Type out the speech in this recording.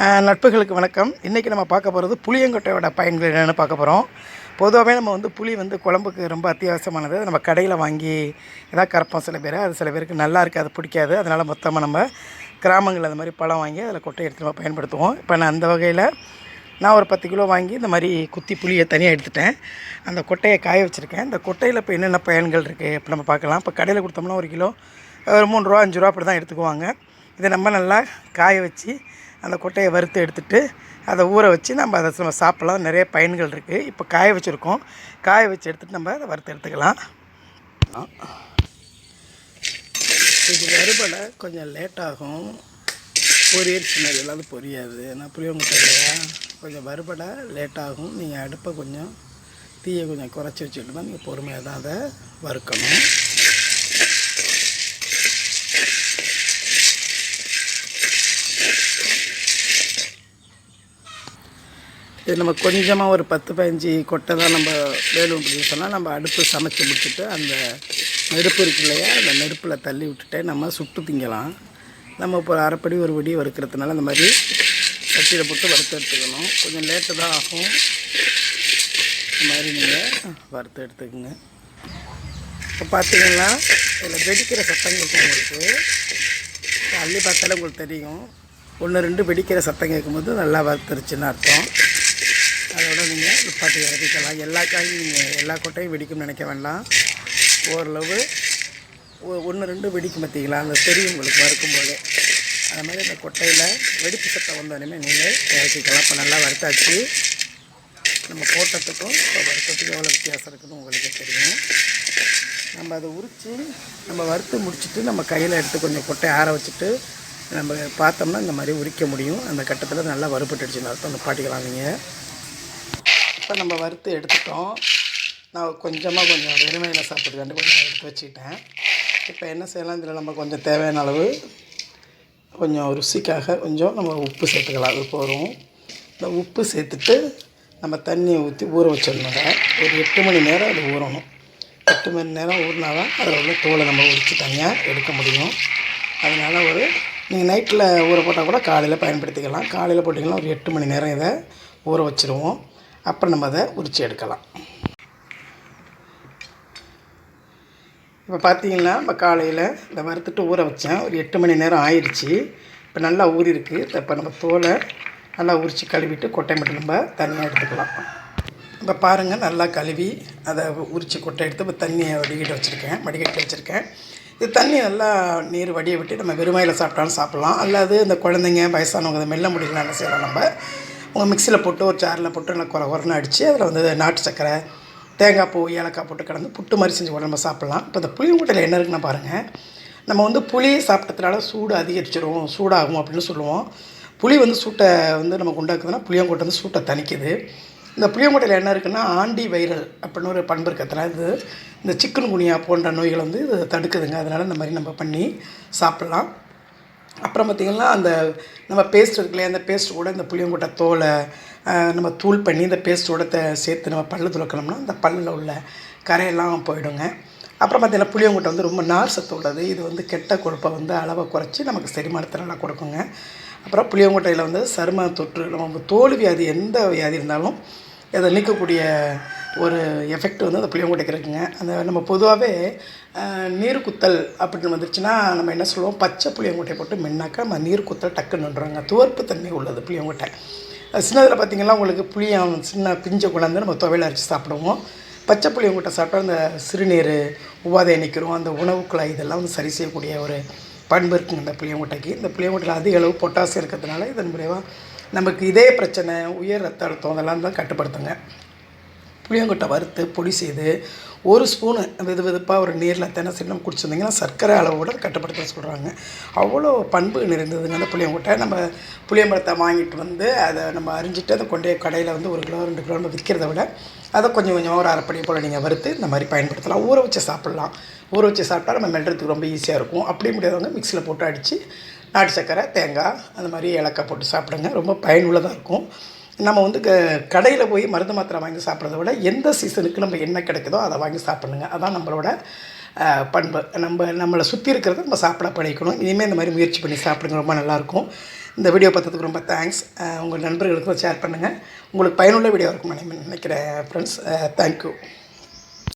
நட்புகளுக்கு வணக்கம். இன்றைக்கி நம்ம பார்க்க போகிறது புளியங்கொட்டையோட பயன்கள் என்னென்னு பார்க்க போகிறோம். பொதுவாகவே நம்ம புளி குழம்புக்கு ரொம்ப அத்தியாவசியமானது. நம்ம கடையில் வாங்கி எதாவது கரைப்போம் சில பேர். அது சில பேருக்கு நல்லா இருக்காது, பிடிக்காது. அதனால் மொத்தமாக நம்ம கிராமங்களில் அந்த மாதிரி பழம் வாங்கி அதில் கொட்டை எடுத்து நம்ம பயன்படுத்துவோம். இப்போ நான் அந்த வகையில் நான் ஒரு 10 கிலோ வாங்கி இந்த மாதிரி குத்தி புளியை தனியாக எடுத்துட்டேன். அந்த கொட்டையை காய வச்சுருக்கேன். இந்த கொட்டையில் இப்போ என்னென்ன பயன்கள் இருக்குது இப்போ நம்ம பார்க்கலாம். இப்போ கடையில் கொடுத்தோம்னா ஒரு கிலோ ஒரு 3 ரூபா 5 ரூபா அப்படி தான் எடுத்துக்குவாங்க. இதை நம்ம நல்லா காய வச்சு அந்த கொட்டையை வறுத்து எடுத்துகிட்டு அதை ஊற வச்சு நம்ம நம்ம சாப்பிட்லாம். நிறைய பயன்கள் இருக்குது. இப்போ காய வச்சுருக்கோம். காய வச்சு எடுத்துகிட்டு நம்ம அதை வறுத்து எடுத்துக்கலாம். இது வறுபடை கொஞ்சம் லேட்டாகும். பொரியல் சின்னது இல்லாத பொரியாது. நான் புளியங்கொட்டை இல்லையா, கொஞ்சம் வறுபடை லேட்டாகும். நீங்கள் அடுப்பை கொஞ்சம் தீயை கொஞ்சம் குறைச்சி வச்சுக்கிட்டு தான் நீங்கள் பொறுமையாக தான் அதை வறுக்கணும். இது நம்ம கொஞ்சமாக ஒரு 10-15 கொட்டை தான் நம்ம வேணும் அப்படின்னு சொன்னால் நம்ம அடுப்பு சமைச்சி முடிச்சுட்டு அந்த நெருப்பு இருக்கு இல்லையா, அந்த நெருப்பில் தள்ளி விட்டுட்டு நம்ம சுட்டு திங்கலாம். நம்ம இப்போ ஒரு அரைப்படி ஒரு வடி வறுக்கிறதுனால இந்த மாதிரி சட்டியில் போட்டு வறுத்து எடுத்துக்கணும். கொஞ்சம் லேட்டு தான் ஆகும். இந்த மாதிரி நீங்கள் வறுத்து எடுத்துக்கோங்க. இப்போ பார்த்தீங்கன்னா இதில் வெடிக்கிற சத்தம் கேட்கும். உங்களுக்கு அள்ளி பார்த்தாலே உங்களுக்கு தெரியும். 1-2 வெடிக்கிற சத்தம் கேட்கும்போது நல்லா வறுத்துருச்சுன்னு அர்த்தம். அதோட நீங்கள் நிப்பாட்டி இறக்கிக்கலாம். எல்லா காயும் நீங்கள் எல்லா கொட்டையும் வெடிக்கும்னு நினைக்க வேண்டாம். ஓரளவு 1-2 வெடிக்கும் பார்த்தீங்களா, அந்த தெரியும் உங்களுக்கு வறுக்கும்போது. அது மாதிரி இந்த கொட்டையில் வெடிப்பு சத்தம் வந்தோடனே நீங்கள் இறக்கிக்கலாம். இப்போ நல்லா வறுத்தாச்சு. நம்ம போட்டத்துக்கும் இப்போ வறுத்தத்துக்கும் எவ்வளோ வித்தியாசம் இருக்குதுன்னு உங்களுக்கு தெரியும். நம்ம அதை உரித்து நம்ம வறுத்து முடிச்சுட்டு நம்ம கையில் எடுத்து கொஞ்சம் கொட்டையை ஆற வச்சுட்டு நம்ம பார்த்தோம்னா இந்த மாதிரி உரிக்க முடியும். அந்த கட்டத்தில் நல்லா வறுப்பட்டுடுச்சுன்னு அர்த்தம். நிப்பாட்டிக்கலாம் நீங்கள். இப்போ நம்ம வறுத்து எடுத்துட்டோம். நான் கொஞ்சம் வெறுமையில் சாப்பிட்றதுக்காண்டி கொஞ்சம் எடுத்து வச்சுக்கிட்டேன். இப்போ என்ன செய்யலாம், இதில் நம்ம கொஞ்சம் தேவையான அளவு கொஞ்சம் ருசிக்காக கொஞ்சம் நம்ம உப்பு சேர்த்துக்கலாம். அது போதும். இந்த உப்பு சேர்த்துட்டு நம்ம தண்ணியை ஊற்றி ஊற வச்சிடணுங்க. ஒரு 8 மணி நேரம் அது ஊறணும். 8 மணி நேரம் ஊறினா தான் அதில் உள்ள தோலை நம்ம உரித்து தனியாக எடுக்க முடியும். அதனால் நீங்கள் நைட்டில் ஊற போட்டால் கூட காலையில் பயன்படுத்திக்கலாம். காலையில் போட்டிங்கன்னா ஒரு 8 மணி நேரம் இதை ஊற வச்சுருவோம். அப்புறம் நம்ம அதை உரித்து எடுக்கலாம். இப்போ பார்த்தீங்கன்னா இப்போ காலையில் இந்த வறுத்துட்டு ஊற வச்சேன். ஒரு 8 மணி நேரம் ஆயிடுச்சு. இப்போ நல்லா ஊறிருக்கு. இப்போ நம்ம தோலை நல்லா உரித்து கழுவிட்டு கொட்டை மட்டும் நம்ம தனியாக எடுத்துக்கலாம். இப்போ பாருங்கள், நல்லா கழுவி அதை உரித்து கொட்டை எடுத்து இப்போ தண்ணியை வடிகட்டி வச்சுருக்கேன். இது தண்ணி நல்லா நீர் வடியை விட்டு நம்ம வெறுமையில் சாப்பிட்டாலும் சாப்பிட்லாம். அல்லது இந்த குழந்தைங்க வயசானவங்க மெல்ல முடியலாம் என்ன செய்யலாம், நம்ம உங்கள் மிக்சியில் போட்டு ஒரு ஜாரில் போட்டு நல்லா குறன்னு அடித்து அதில் நாட்டு சக்கரை, தேங்காய் பூ, ஏலக்காய் போட்டு கலந்து புட்டு மாதிரி செஞ்சு கூட நம்ம சாப்பிட்லாம். இப்போ இந்த புளியங்கொட்டையில் என்ன இருக்குன்னு பாருங்கள். நம்ம புளி சாப்பிட்டதுனால சூடு அதிகரிச்சிடும், சூடாகும் அப்படின்னு சொல்லுவோம். புளி சூட்டை நமக்கு உண்டாக்குதுன்னா புளியங்கொட்டை சூட்டை தணிக்குது. இந்த புளியங்கொட்டையில் என்ன இருக்குன்னா ஆண்டி வைரல் அப்படின்னு ஒரு பண்பு இருக்கிறதுனால இந்த சிக்கன் குனியா போன்ற நோய்களை இது தடுக்குதுங்க. அதனால் இந்த மாதிரி நம்ம பண்ணி சாப்பிட்லாம். அப்புறம் பார்த்திங்கன்னா அந்த நம்ம பேஸ்ட் இருக்குல்லையா, அந்த பேஸ்ட்டு கூட இந்த புளியங்கொட்டை தோலை நம்ம தூள் பண்ணி இந்த பேஸ்ட்டோட சேர்த்து நம்ம பல்லு துலக்கணும்னா அந்த பல்லில் உள்ள கரையெல்லாம் போயிடுங்க. அப்புறம் பார்த்திங்கன்னா புளியங்கொட்டை ரொம்ப நார் சத்து உள்ளது. இது கெட்ட கொழுப்பை அளவை குறைச்சி நமக்கு செரிமானத்தை நல்லா கொடுக்குங்க. அப்புறம் புளியங்கொட்டையில் சரும தொற்று, நம்ம தோல் வியாதி எந்த வியாதி இருந்தாலும் அதை நீக்கக்கூடிய ஒரு எஃபெக்ட் அந்த புளியங்கொட்டைக்கு இருக்குங்க. அந்த நம்ம பொதுவாகவே நீர் குத்தல் அப்படின்னு வந்துருச்சுன்னா நம்ம என்ன சொல்லுவோம், பச்சை புளியங்கொட்டையை போட்டு மின்னாக்கா நம்ம நீர் குத்தல் டக்குன்னு நின்றுறாங்க. துவர்ப்பு தன்மை உள்ளது புளியங்கொட்டை. சின்னதில் பார்த்திங்கன்னா உங்களுக்கு புளியம் சின்ன பிஞ்சை கொண்டாந்து நம்ம துவையில் அரைச்சி சாப்பிடுவோம். பச்சை புளியங்கொட்டை சாப்பிட்டா அந்த சிறுநீர் உபாதையை நிற்கிறோம், அந்த உணவுக்குழாய் இதெல்லாம் சரி செய்யக்கூடிய ஒரு பண்பு இருக்குங்க இந்த புளியங்கொட்டைக்கு. இந்த புளியங்கொட்டையில் அதிக அளவு பொட்டாசியம் இருக்கிறதுனால இதன் மூலமாக நமக்கு இதே பிரச்சனை, உயர் ரத்த அழுத்தம் அதெல்லாம் தான் கட்டுப்படுத்துங்க. புளியங்கொட்டை வறுத்து பொடி செய்து 1 ஸ்பூனு வெதுப்பாக ஒரு நீரில் தினை செய்து நம்ம குடிச்சிருந்திங்கன்னா சர்க்கரை அளவோடு கட்டுப்படுத்த சொல்கிறாங்க. அவ்வளோ பண்பு நிறைந்ததுங்க அந்த புளியங்கொட்டை. நம்ம புளியம்பழத்தை வாங்கிட்டு அதை நம்ம அரிஞ்சிட்டு அதை கொண்டே கடையில் 1 கிலோ 2 கிலோ நம்ம விற்கிறத விட அதை கொஞ்சம் கொஞ்சமாக ஒரு அரைப்படி போல் நீங்கள் வறுத்து இந்த மாதிரி பயன்படுத்தலாம். ஊற வச்சு சாப்பிட்லாம். ஊற வச்சு சாப்பிட்டா நம்ம மெல்றதுக்கு ரொம்ப ஈஸியாக இருக்கும். அப்படி முடியாதவங்க மிக்சியில் போட்டு அடித்து நாட்டு சக்கரை, தேங்காய் அந்த மாதிரி ஏலக்காய் போட்டு சாப்பிடுங்க. ரொம்ப பயனுள்ளதாக இருக்கும். நம்ம கடையில் போய் மருந்து மாத்திரை வாங்கி சாப்பிட்றத விட எந்த சீசனுக்கு நம்ம என்ன கிடைக்குதோ அதை வாங்கி சாப்பிடுங்க. அதான் நம்மளோட பண்பு. நம்மளை சுற்றி இருக்கிறத நம்ம சாப்பிட பழகிக்கணும். இனிமேல் இந்த மாதிரி முயற்சி பண்ணி சாப்பிடுங்க, ரொம்ப நல்லாயிருக்கும். இந்த வீடியோ பார்த்ததுக்கு ரொம்ப தேங்க்ஸ். உங்கள் நண்பர்களுக்கும் ஷேர் பண்ணுங்கள். உங்களுக்கு பயனுள்ள வீடியோ இருக்கும்னு நினைக்கிறேன் ஃப்ரெண்ட்ஸ். தேங்க்யூ.